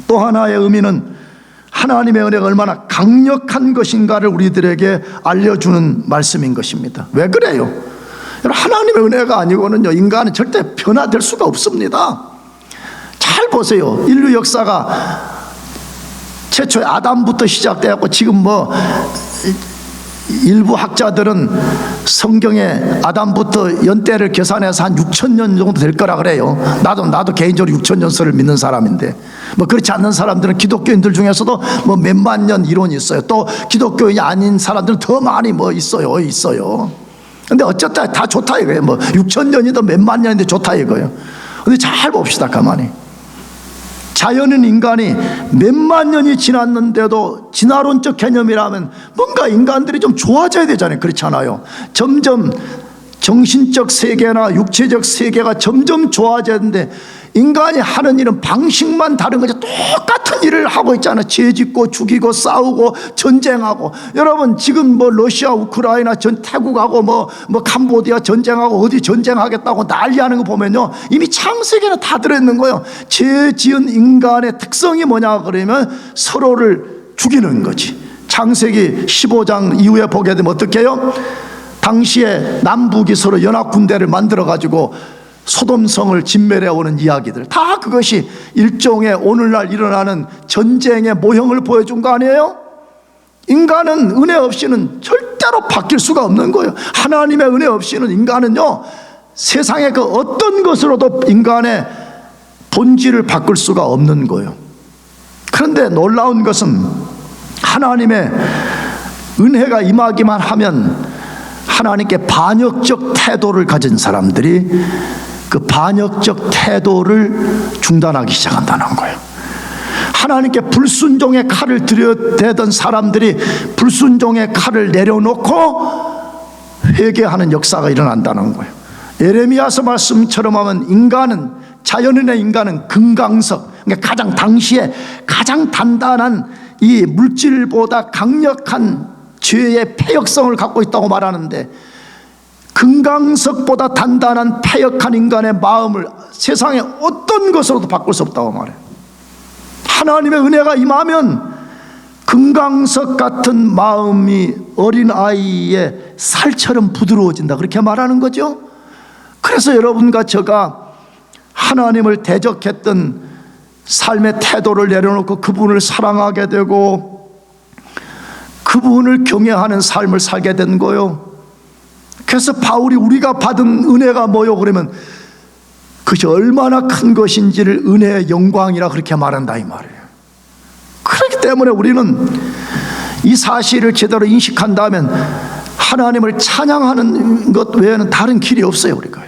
또 하나의 의미는 하나님의 은혜가 얼마나 강력한 것인가를 우리들에게 알려주는 말씀인 것입니다. 왜 그래요? 하나님의 은혜가 아니고는요 인간은 절대 변화될 수가 없습니다. 잘 보세요. 인류 역사가 최초의 아담부터 시작되었고 지금 일부 학자들은 성경에 아담부터 연대를 계산해서 한 6,000년 정도 될 거라 그래요. 나도 개인적으로 6,000년설을 믿는 사람인데 그렇지 않는 사람들은 기독교인들 중에서도 몇만 년 이론이 있어요. 또 기독교인이 아닌 사람들은 더 많이 있어요. 근데 어쨌든 다 좋다 이거예요. 6,000년이든 몇만 년인데 좋다 이거예요. 근데 잘 봅시다 가만히. 자연은 인간이 몇만 년이 지났는데도 진화론적 개념이라면 뭔가 인간들이 좀 좋아져야 되잖아요. 그렇지 않아요? 점점 정신적 세계나 육체적 세계가 점점 좋아졌는데 인간이 하는 일은 방식만 다른 거죠. 똑같은 일을 하고 있잖아요. 죄 짓고 죽이고 싸우고 전쟁하고. 여러분 지금 러시아 우크라이나 태국하고 캄보디아 전쟁하고 어디 전쟁하겠다고 난리하는 거 보면요 이미 창세기는 다 들어있는 거예요. 죄 지은 인간의 특성이 뭐냐 그러면 서로를 죽이는 거지. 창세기 15장 이후에 보게 되면 어떻게 해요? 당시에 남북이 서로 연합군대를 만들어 가지고 소돔성을 진멸해오는 이야기들, 다 그것이 일종의 오늘날 일어나는 전쟁의 모형을 보여준 거 아니에요? 인간은 은혜 없이는 절대로 바뀔 수가 없는 거예요. 하나님의 은혜 없이는 인간은요, 세상의 그 어떤 것으로도 인간의 본질을 바꿀 수가 없는 거예요. 그런데 놀라운 것은 하나님의 은혜가 임하기만 하면 하나님께 반역적 태도를 가진 사람들이 그 반역적 태도를 중단하기 시작한다는 거예요. 하나님께 불순종의 칼을 들여대던 사람들이 불순종의 칼을 내려놓고 회개하는 역사가 일어난다는 거예요. 예레미야서 말씀처럼 하면 인간은, 자연인의 인간은 금강석, 그러니까 가장 당시에 가장 단단한 이 물질보다 강력한 죄의 패역성을 갖고 있다고 말하는데, 금강석보다 단단한 패역한 인간의 마음을 세상의 어떤 것으로도 바꿀 수 없다고 말해요. 하나님의 은혜가 임하면 금강석 같은 마음이 어린아이의 살처럼 부드러워진다, 그렇게 말하는 거죠. 그래서 여러분과 제가 하나님을 대적했던 삶의 태도를 내려놓고 그분을 사랑하게 되고 그분을 경외하는 삶을 살게 된 거예요. 그래서 바울이 우리가 받은 은혜가 뭐요? 그러면 그것이 얼마나 큰 것인지를 은혜의 영광이라 그렇게 말한다 이 말이에요. 그렇기 때문에 우리는 이 사실을 제대로 인식한다면 하나님을 찬양하는 것 외에는 다른 길이 없어요. 우리가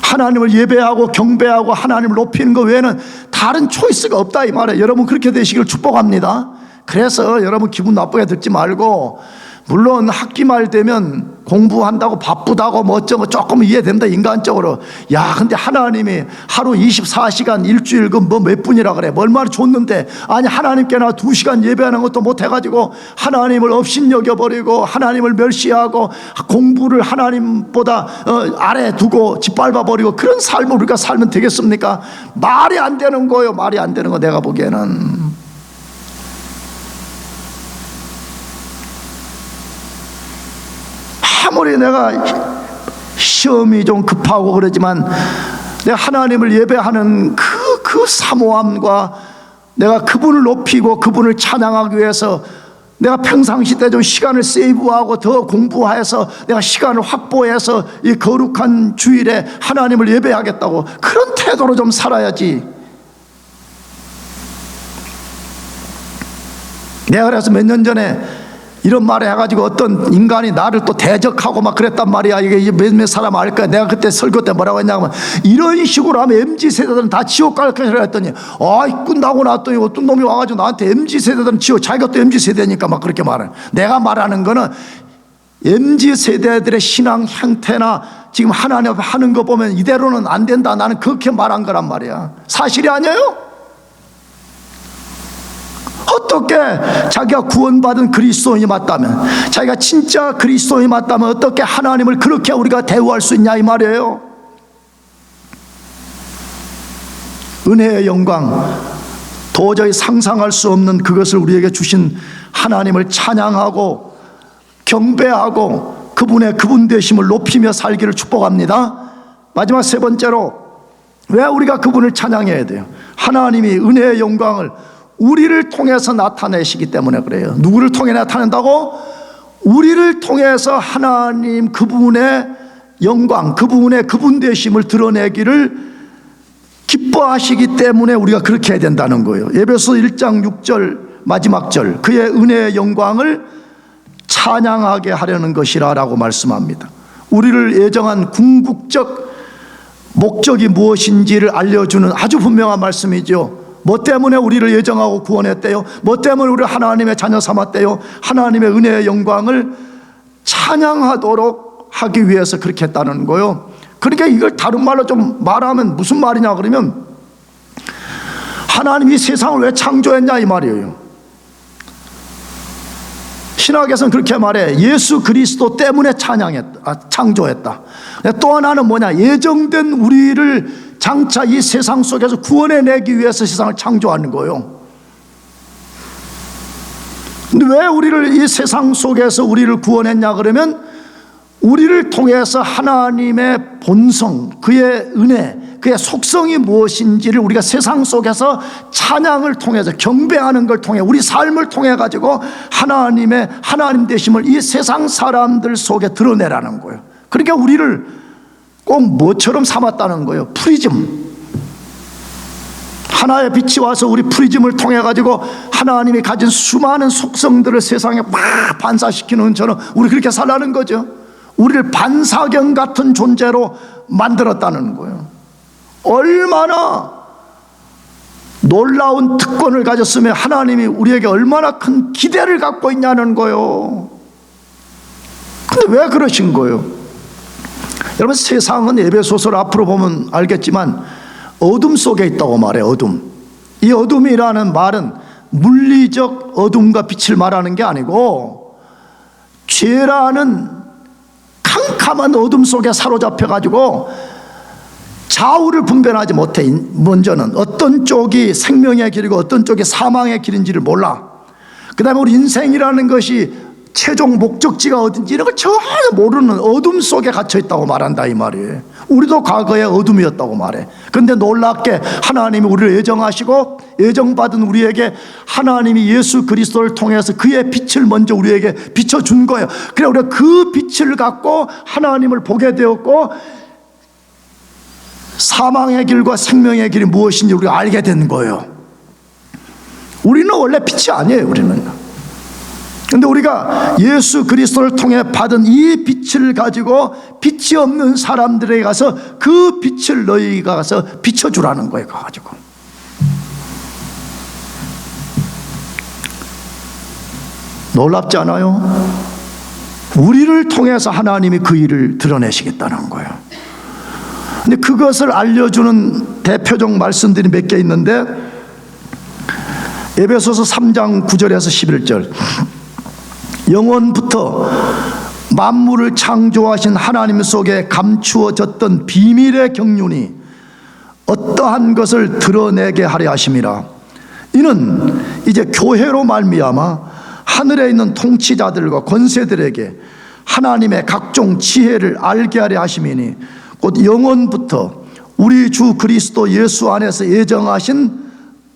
하나님을 예배하고 경배하고 하나님을 높이는 것 외에는 다른 초이스가 없다 이 말이에요. 여러분 그렇게 되시길 축복합니다. 그래서 여러분 기분 나쁘게 듣지 말고, 물론 학기 말 되면 공부한다고 바쁘다고 뭐 어쩌고 조금 이해된다 인간적으로. 야 근데 하나님이 하루 24시간 일주일 그 뭐 몇 분이라 그래, 뭐 얼마나 줬는데, 아니 하나님께 나 2시간 예배하는 것도 못해가지고 하나님을 업신여겨버리고 하나님을 멸시하고 공부를 하나님보다 아래 두고 짓밟아버리고 그런 삶을 우리가 살면 되겠습니까? 말이 안 되는 거예요. 말이 안 되는 거. 내가 보기에는 아무리 내가 시험이 좀 급하고 그러지만 내가 하나님을 예배하는 그 사모함과 내가 그분을 높이고 그분을 찬양하기 위해서 내가 평상시 때 좀 시간을 세이브하고 더 공부해서 내가 시간을 확보해서 이 거룩한 주일에 하나님을 예배하겠다고, 그런 태도로 좀 살아야지. 내가 그래서 몇 년 전에 이런 말을 해가지고 어떤 인간이 나를 또 대적하고 막 그랬단 말이야. 이게 몇몇 사람 알 거야. 내가 그때 설교 때 뭐라고 했냐면, 이런 식으로 하면 MZ세대들은 다 지옥 갈 것이라 했더니, 끝나고 났더니 어떤 놈이 와가지고 나한테 MZ세대들은 지옥, 자기가 또 MZ세대니까 막 그렇게 말해. 내가 말하는 거는 MZ세대들의 신앙 형태나 지금 하나님 앞에 하는 거 보면 이대로는 안 된다, 나는 그렇게 말한 거란 말이야. 사실이 아니에요? 어떻게 자기가 구원받은 그리스도인이 맞다면, 자기가 진짜 그리스도인이 맞다면 어떻게 하나님을 그렇게 우리가 대우할 수 있냐 이 말이에요. 은혜의 영광, 도저히 상상할 수 없는 그것을 우리에게 주신 하나님을 찬양하고 경배하고 그분의 그분 되심을 높이며 살기를 축복합니다. 마지막 세 번째로, 왜 우리가 그분을 찬양해야 돼요? 하나님이 은혜의 영광을 우리를 통해서 나타내시기 때문에 그래요. 누구를 통해 나타낸다고? 우리를 통해서 하나님 그분의 영광, 그분의 그분 되심을 드러내기를 기뻐하시기 때문에 우리가 그렇게 해야 된다는 거예요. 에베소 1장 6절 마지막 절, 그의 은혜의 영광을 찬양하게 하려는 것이라 라고 말씀합니다. 우리를 예정한 궁극적 목적이 무엇인지를 알려주는 아주 분명한 말씀이죠. 뭐 때문에 우리를 예정하고 구원했대요? 뭐 때문에 우리를 하나님의 자녀 삼았대요? 하나님의 은혜의 영광을 찬양하도록 하기 위해서 그렇게 했다는 거예요. 그러니까 이걸 다른 말로 좀 말하면 무슨 말이냐 그러면, 하나님이 세상을 왜 창조했냐 이 말이에요. 신학에서는 그렇게 말해. 예수 그리스도 때문에 창조했다. 또 하나는 뭐냐, 예정된 우리를 장차 이 세상 속에서 구원해내기 위해서 세상을 창조하는 거예요. 근데 왜 우리를 이 세상 속에서 우리를 구원했냐 그러면, 우리를 통해서 하나님의 본성, 그의 은혜, 그의 속성이 무엇인지를 우리가 세상 속에서 찬양을 통해서, 경배하는 걸 통해, 우리 삶을 통해 가지고 하나님의 하나님 되심을 이 세상 사람들 속에 드러내라는 거예요. 그러니까 우리를 꼭 뭐처럼 삼았다는 거예요. 프리즘, 하나의 빛이 와서 우리 프리즘을 통해 가지고 하나님이 가진 수많은 속성들을 세상에 막 반사시키는 것처럼 우리 그렇게 살라는 거죠. 우리를 반사경 같은 존재로 만들었다는 거예요. 얼마나 놀라운 특권을 가졌으면 하나님이 우리에게 얼마나 큰 기대를 갖고 있냐는 거예요. 근데 왜 그러신 거예요? 여러분, 세상은 에베소서를 앞으로 보면 알겠지만 어둠 속에 있다고 말해요. 어둠. 이 어둠이라는 말은 물리적 어둠과 빛을 말하는 게 아니고 죄라는 캄캄한 어둠 속에 사로잡혀 가지고 좌우를 분별하지 못해. 먼저는 어떤 쪽이 생명의 길이고 어떤 쪽이 사망의 길인지를 몰라. 그 다음에 우리 인생이라는 것이 최종 목적지가 어딘지 이런 걸 전혀 모르는 어둠 속에 갇혀 있다고 말한다 이 말이에요. 우리도 과거에 어둠이었다고 말해. 그런데 놀랍게 하나님이 우리를 애정하시고 애정받은 우리에게 하나님이 예수 그리스도를 통해서 그의 빛을 먼저 우리에게 비춰준 거예요. 그래 우리가 그 빛을 갖고 하나님을 보게 되었고 사망의 길과 생명의 길이 무엇인지 우리가 알게 된 거예요. 우리는 원래 빛이 아니에요. 우리는. 근데 우리가 예수 그리스도를 통해 받은 이 빛을 가지고 빛이 없는 사람들에게 가서 그 빛을 너희가 가서 비춰주라는 거예요. 가지고 놀랍지 않아요? 우리를 통해서 하나님이 그 일을 드러내시겠다는 거예요. 근데 그것을 알려주는 대표적 말씀들이 몇 개 있는데 에베소서 3장 9절에서 11절 영원부터 만물을 창조하신 하나님 속에 감추어졌던 비밀의 경륜이 어떠한 것을 드러내게 하려 하심이라. 이는 이제 교회로 말미암아 하늘에 있는 통치자들과 권세들에게 하나님의 각종 지혜를 알게 하려 하심이니 곧 영원부터 우리 주 그리스도 예수 안에서 예정하신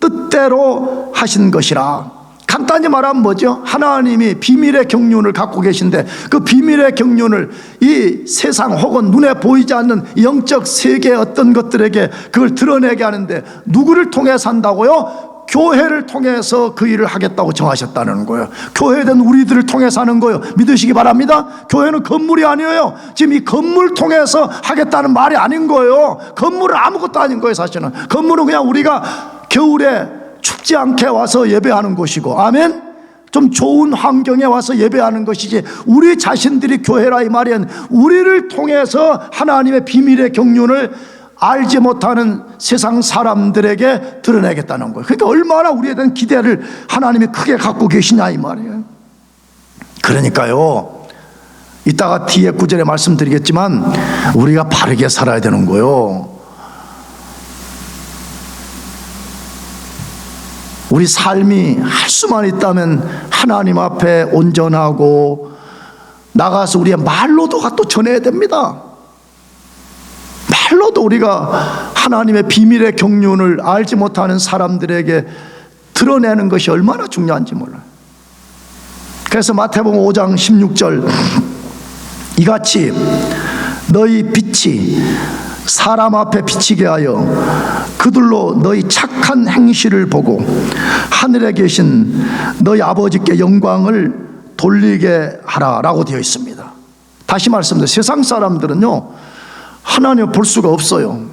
뜻대로 하신 것이라. 간단히 말하면 뭐죠? 하나님이 비밀의 경륜을 갖고 계신데 그 비밀의 경륜을 이 세상 혹은 눈에 보이지 않는 영적 세계의 어떤 것들에게 그걸 드러내게 하는데 누구를 통해 산다고요? 교회를 통해서 그 일을 하겠다고 정하셨다는 거예요. 교회된 우리들을 통해서 하는 거예요. 믿으시기 바랍니다. 교회는 건물이 아니에요. 지금 이 건물 통해서 하겠다는 말이 아닌 거예요. 건물은 아무것도 아닌 거예요. 사실은 건물은 그냥 우리가 겨울에 춥지 않게 와서 예배하는 곳이고, 아멘? 좀 좋은 환경에 와서 예배하는 것이지 우리 자신들이 교회라 이 말은 우리를 통해서 하나님의 비밀의 경륜을 알지 못하는 세상 사람들에게 드러내겠다는 거예요. 그러니까 얼마나 우리에 대한 기대를 하나님이 크게 갖고 계시냐 이 말이에요. 그러니까요, 이따가 뒤에 구절에 말씀드리겠지만 우리가 바르게 살아야 되는 거예요. 우리 삶이 할 수만 있다면 하나님 앞에 온전하고 나가서 우리의 말로도 또 전해야 됩니다. 말로도 우리가 하나님의 비밀의 경륜을 알지 못하는 사람들에게 드러내는 것이 얼마나 중요한지 몰라요. 그래서 마태복음 5장 16절 이같이 너희 빛이 사람 앞에 비치게 하여 그들로 너희 착한 행실을 보고 하늘에 계신 너희 아버지께 영광을 돌리게 하라라고 되어 있습니다. 다시 말씀드려요. 세상 사람들은요 하나님을 볼 수가 없어요.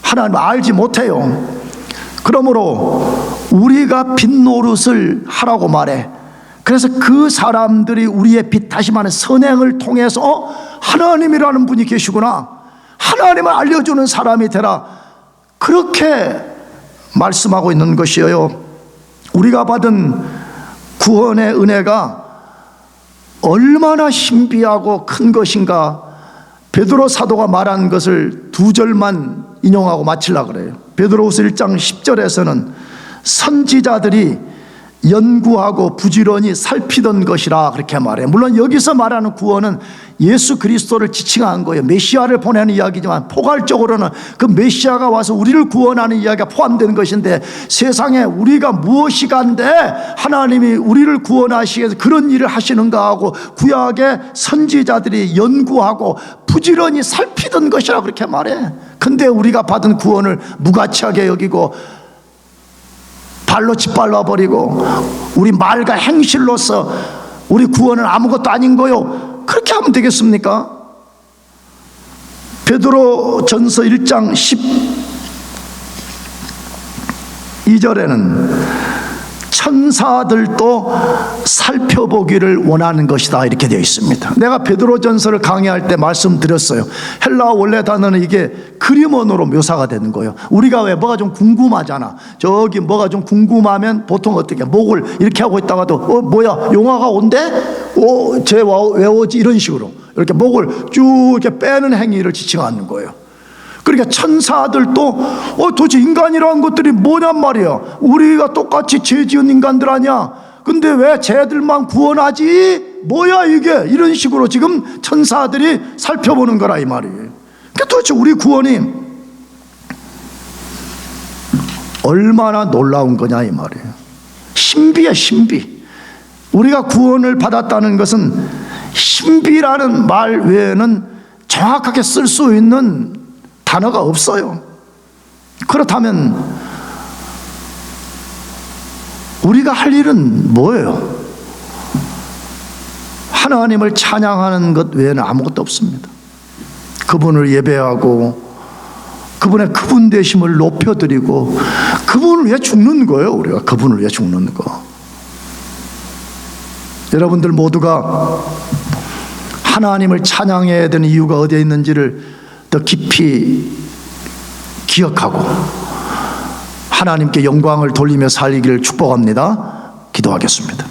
하나님을 알지 못해요. 그러므로 우리가 빛 노릇을 하라고 말해. 그래서 그 사람들이 우리의 빛, 다시 말해 선행을 통해서 하나님이라는 분이 계시구나, 하나님을 알려주는 사람이 되라, 그렇게 말씀하고 있는 것이에요. 우리가 받은 구원의 은혜가 얼마나 신비하고 큰 것인가, 베드로 사도가 말한 것을 두 절만 인용하고 마치려고 그래요. 베드로후서 1장 10절에서는 선지자들이 연구하고 부지런히 살피던 것이라 그렇게 말해요. 물론 여기서 말하는 구원은 예수 그리스도를 지칭한 거예요. 메시아를 보내는 이야기지만 포괄적으로는 그 메시아가 와서 우리를 구원하는 이야기가 포함되는 것인데, 세상에 우리가 무엇이 간데 하나님이 우리를 구원하시기 위해서 그런 일을 하시는가 하고 구약의 선지자들이 연구하고 부지런히 살피던 것이라 그렇게 말해. 근데 우리가 받은 구원을 무가치하게 여기고 발로 짓밟아 버리고 우리 말과 행실로서 우리 구원은 아무것도 아닌 거요, 그렇게 하면 되겠습니까? 베드로 전서 1장 12절에는 천사들도 살펴보기를 원하는 것이다 이렇게 되어 있습니다. 내가 베드로 전서를 강의할 때 말씀드렸어요. 헬라어 원래 단어는 이게 그림원으로 묘사가 되는 거예요. 우리가 왜 뭐가 좀 궁금하잖아. 저기 뭐가 좀 궁금하면 보통 어떻게 목을 이렇게 하고 있다가도 뭐야 용화가 온대? 쟤 왜 오지? 이런 식으로 이렇게 목을 쭉 이렇게 빼는 행위를 지칭하는 거예요. 그러니까 천사들도 도대체 인간이라는 것들이 뭐냔 말이야. 우리가 똑같이 죄 지은 인간들 아니야. 근데 왜 쟤들만 구원하지? 뭐야 이게? 이런 식으로 지금 천사들이 살펴보는 거라 이 말이에요. 그러니까 도대체 우리 구원이 얼마나 놀라운 거냐 이 말이에요. 신비야 신비. 우리가 구원을 받았다는 것은 신비라는 말 외에는 정확하게 쓸 수 있는 단어가 없어요. 그렇다면 우리가 할 일은 뭐예요? 하나님을 찬양하는 것 외에는 아무것도 없습니다. 그분을 예배하고 그분의 그분 되심을 높여드리고 그분을 위해 죽는 거예요. 우리가 그분을 위해 죽는 거. 여러분들 모두가 하나님을 찬양해야 되는 이유가 어디에 있는지를 더 깊이 기억하고 하나님께 영광을 돌리며 살기를 축복합니다. 기도하겠습니다.